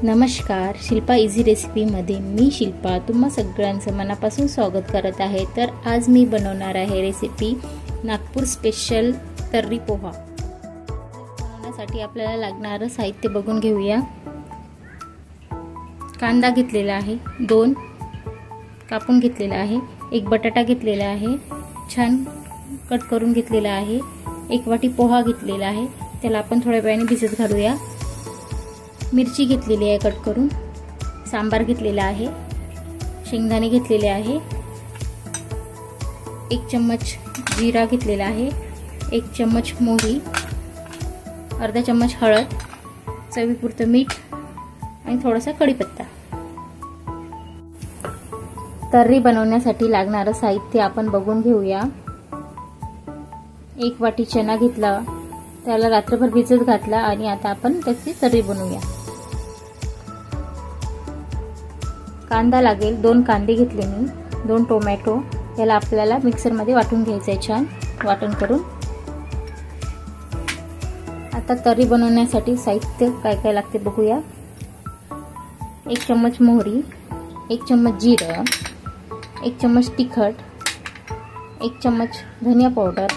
नमस्कार, शिल्पा इझी रेसिपीमध्ये मी शिल्पा तुम्हा सगळ्यांचं मनापासून स्वागत करत आहे। तर आज मी बनवणार आहे रेसिपी नागपूर स्पेशल तर्री पोहा। बनवण्यासाठी आपल्याला लागणारं साहित्य बघून घेऊया। कांदा घेतलेला आहे, 2 कापून घेतलेला आहे, 1 बटाटा घेतलेला आहे, छान कट करून घेतलेला आहे, 1 वाटी पोहा घेतलेला आहे, त्याला आपण थोड्या वेळाने भिजत घालूया। मिरची घेतलेली आहे कट करून, सांबार घेतलेला आहे, शेंगदाणे घेतलेले आहे, 1 चम्मच जीरा घेतलेला आहे, 1 चम्मच मोहरी, अर्धा चम्मच हळद, चवीपुरतं मीठ आणि थोडासा कढीपत्ता। तर्री बनवण्यासाठी लागणारं साहित्य आपण बघून घेऊया। 1 वाटी चना घेतला, त्याला रात्रभर भिजत घातला आणि आता आपण त्याची तर्री बनवूया। कांदा लागेल, 2 कांदे घेतले मी, 2 टोमॅटो, याला आपल्याला मिक्सर मध्ये वाटून घ्यायचं आहे, छान वाटण करून। आता तर्री बनवण्यासाठी साहित्य काय काय लागते बघूया। 1 चम्मच मोहरी, 1 चम्मच जिरं, 1 चम्मच तिखट, 1 चम्मच धनिया पावडर,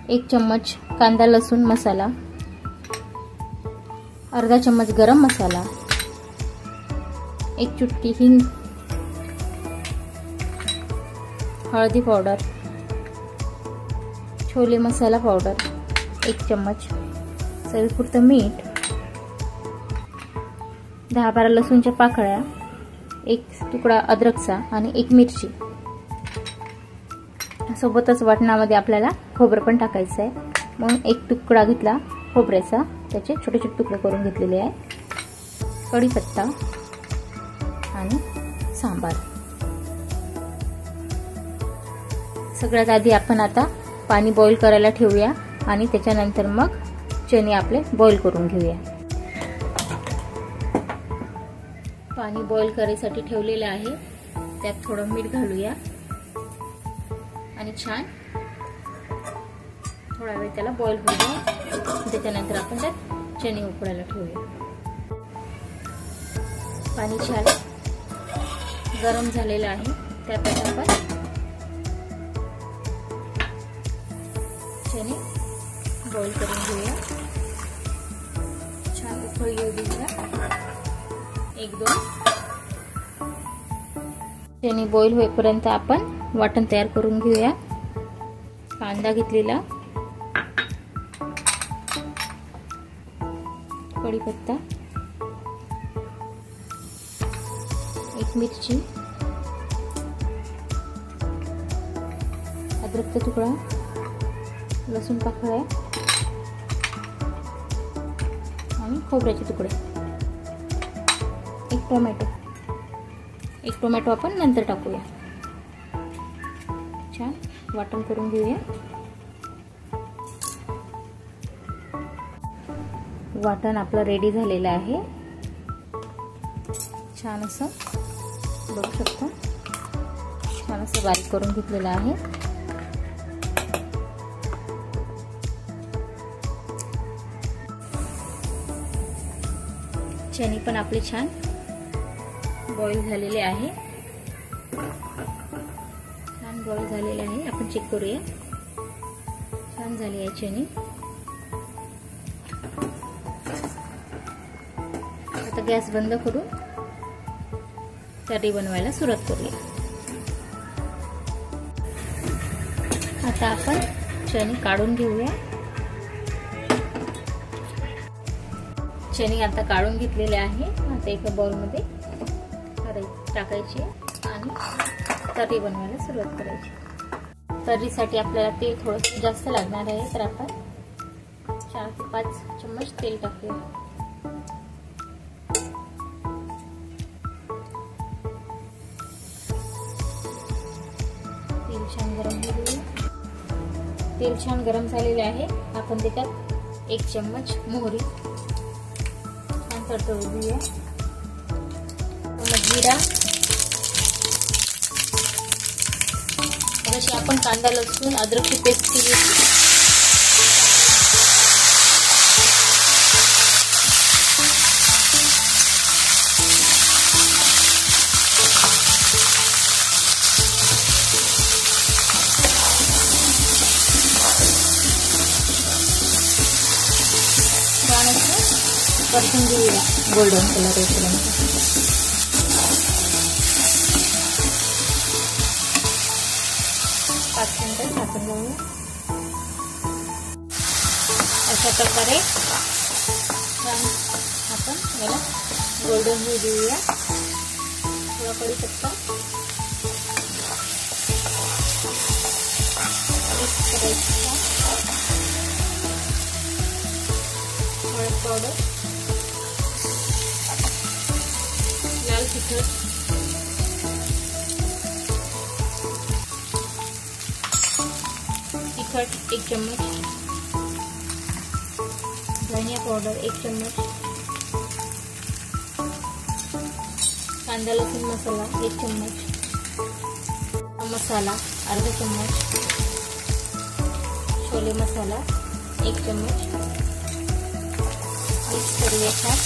1 चम्मच कांदा लसूण मसाला, अर्धा चम्मच गरम मसाला, 1 चुटकी हिंग, हळदी पावडर, छोले मसाला पावडर 1 चम्मच, चवीपुरतं मीठ, 10-12 लसूणच्या पाकळ्या, 1 तुकडा अद्रकचा आणि 1 मिरची। सोबतच वाटणामध्ये आपल्याला खोबरं पण टाकायचं आहे, म्हणून 1 तुकडा घेतला खोबऱ्याचा, त्याचे छोटे छोटे तुकडे करून घेतलेले आहे, कढीपत्ता आणि सांबार। सगळ्यात आधी आपण आता पाणी बॉईल करायला ठेवूया आणि त्याच्यानंतर मग चणे आपले बॉईल करून घेऊया। पाणी बॉईल करायसाठी ठेवलेले आहे, त्यात थोडं मीठ घालूया आणि छान थोडा वेळ त्याला बॉईल होऊ द्या। त्याच्यानंतर आपण त्यात चणे उकळायला ठेवूया। पाणी छान गरम झालेलं आहे, त्यात आपण चणे बॉईल करून घेऊया, छान उकळी येऊ देऊया। 1-2 चणे बॉईल होईपर्यंत आपण वाटण तयार करून घेऊया। कांदा घेतलेला, कढीपत्ता, 1 मिरची, अद्रकचा तुकडा, लसूण पाकळ्या आणि खोबऱ्याचे तुकडे, 1 टोमॅटो। 1 टोमॅटो आपण नंतर टाकूया। छान वाटण करून घेऊया। वाटण आपलं रेडी झालेलं आहे, छान असं बघू शकता, छान असं बारीक करून घेतलेलं आहे। चणे पण आपले छान बॉईल झालेले आहे, छान बॉईल झालेले आहे, आपण चेक करूया। छान झाले आहे चणे। आता गॅस बंद करून तर्री बनवायला सुरुवात करूया। आता आपण चणे काढून घेऊया। चणे आता काढून घेतलेले आहे, आता एका बाउल मध्ये टाकायचे आणि तर्री बनवायला सुरुवात करायची। तर्रीसाठी आपल्याला तेल थोडं जास्त लागणार आहे, तर आपण 4 ते 5 चम्मच तेल टाकूया। तेल छान गरम होईल। तेल छान गरम झालेले आहे, आपण त्याच्यात 1 चम्मच मोहरी छान तडतडू घेऊया, जिरा, जशी आपण कांदा लसूण अद्रकची पेस्ट केली होती, 1 परतून घेऊया गोल्डन कलर येईपर्यंत. पाच मिनिटं झाकून घेऊया. अशा प्रकारे छान आपण याला गोल्डन होऊ देऊया. थोडा कढीपत्ता मिक्स करायचा. हळद पावडर, लाल तिखट, तिखट 1 चम्मच, धनिया पावडर 1 चम्मच, कांदा लसूण मसाला 1 चम्मच, मसाला अर्धा चम्मच, छोले मसाला 1 चम्मच. मिक्स करूया छान.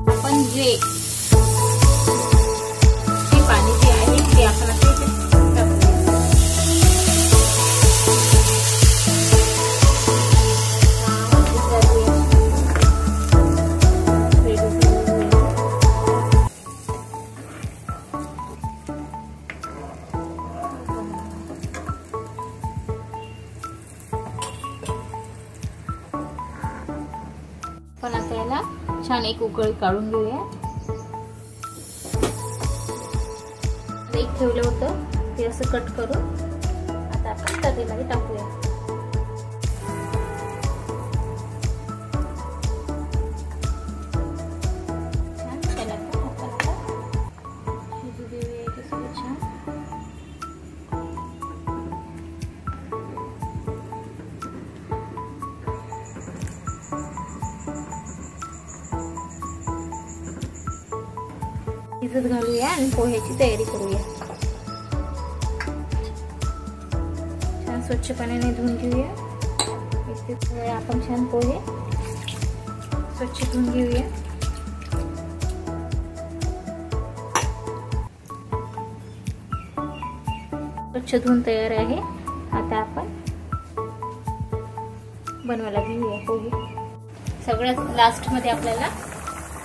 आपण जे पाणी जे आहे ते आपण आता याला छान एक उकळी काढून घेऊया. एक ठेवलं होतं ते असं कट करून आता आपण तव्यामध्ये टाकूया. छान त्याला आपण आता शिजू देऊया. याच्यासोबत छान भिजत घालूया आणि पोह्याची तयारी करूया. छान स्वच्छ पाण्याने धुवून घेऊया. आपण छान पोहे स्वच्छ धुवून घेऊया. स्वच्छ धुवून तयार आहे. आता आपण बनवायला घेऊया पोहे. सगळ्यात लास्ट मध्ये आपल्याला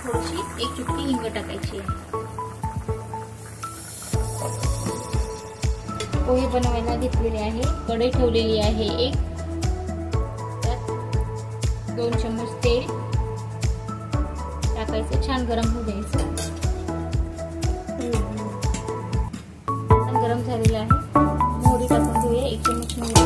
थोडीशी 1 चुटकी हिंग टाकायची आहे. पोहे बनवायला घेतलेले आहे. कढई ठेवलेली आहे एक. त्यात 2 चम्मच तेल टाकायचं. छान गरम होऊ द्यायचं. गरम झालेलं आहे. मोहरी टाकून घेऊया. 1 चम्मच मोहरी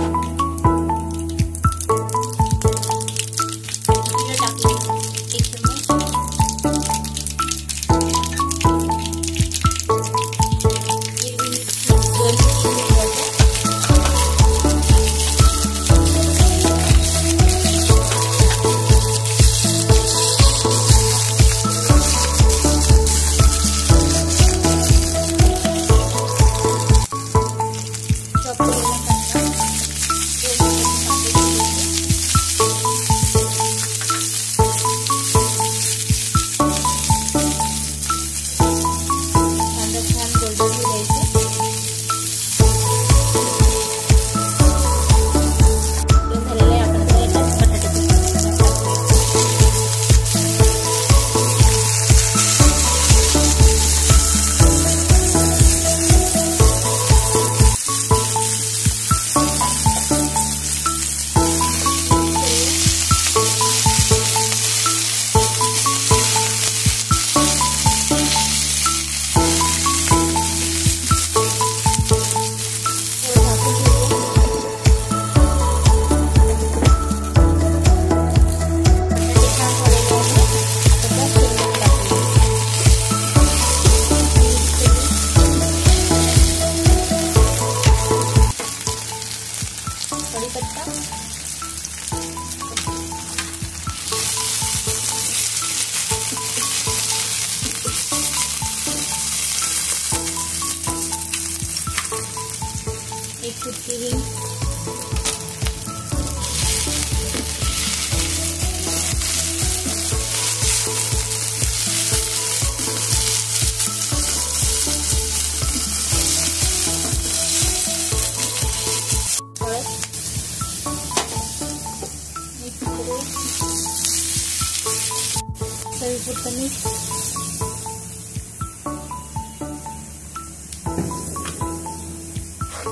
चुटकी हिंग, चवीपुरतं मीठ,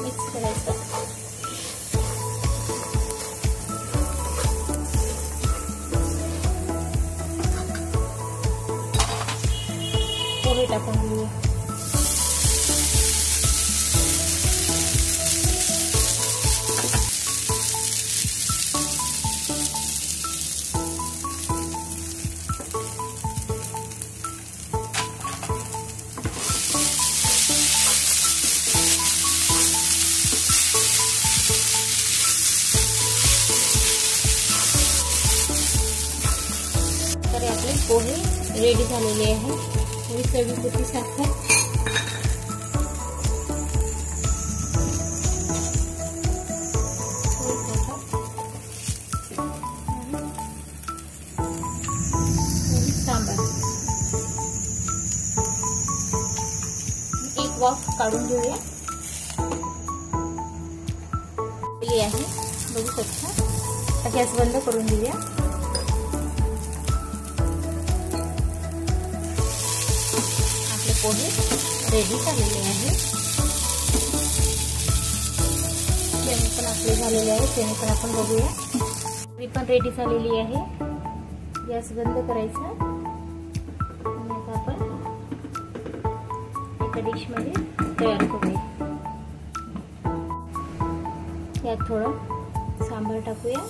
मिक्स करायचं. पोहे टाकून घेऊया. तर आपले पोहे रेडी झालेले आहे. चवीपुरती साखर, सांबार. एक वाफ काढून घेऊया. आहे बघू शकता. गॅस बंद करून देऊया. पोहे रेडी झालेले आहे. चणे पण आपले झालेले आहे. चणे पण आपण बघूया. ही पण रेडी झालेली आहे. गॅस बंद करायचा आणि आता आपण एका डिश मध्ये तयार करूया. यात थोडं सांबार टाकूया.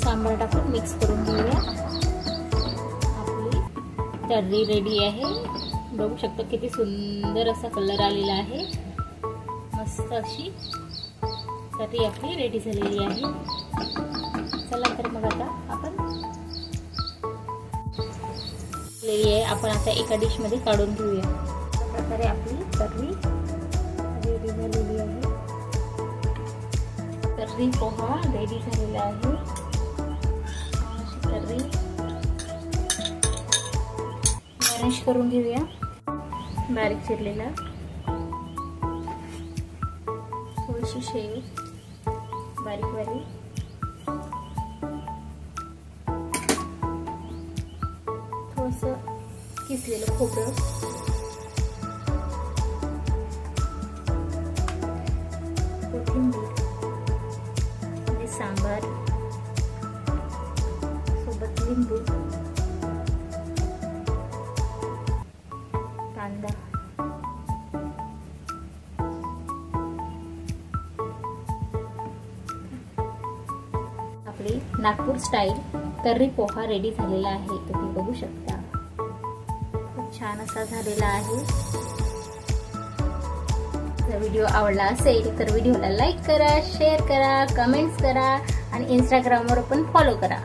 सांबार टाकून मिक्स करून घेऊया. आपली तर्री रेडी आहे. बघू शकतो किती सुंदर असा कलर आलेला आहे. मस्त अशी तर्री आपली रेडी झालेली आहे. चला तर मग आता आपण आपण आता एका डिश मध्ये काढून घेऊया. अशा प्रकारे आपली तर्री रेडी झालेली आहे. तर्री पोहा रेडी झालेला आहे. गार्निश करून घेऊया. बारीक चिरलेला थोडीशी शेव बारीक बारीक, थोडंसं किसलेलं खोबरं, कोथिंबीर, सांबार सोबत लिंबू, कांदा, आपली नागपूर स्टाईल तर्री पोहा रेडी झालेला आहे. तुम्ही बघू शकता. खूप छान असा झालेला आहे. जर व्हिडिओ आवडला असेल तर व्हिडिओला लाईक करा, शेअर करा, कमेंट्स करा आणि इंस्टाग्रामवर पण फॉलो करा.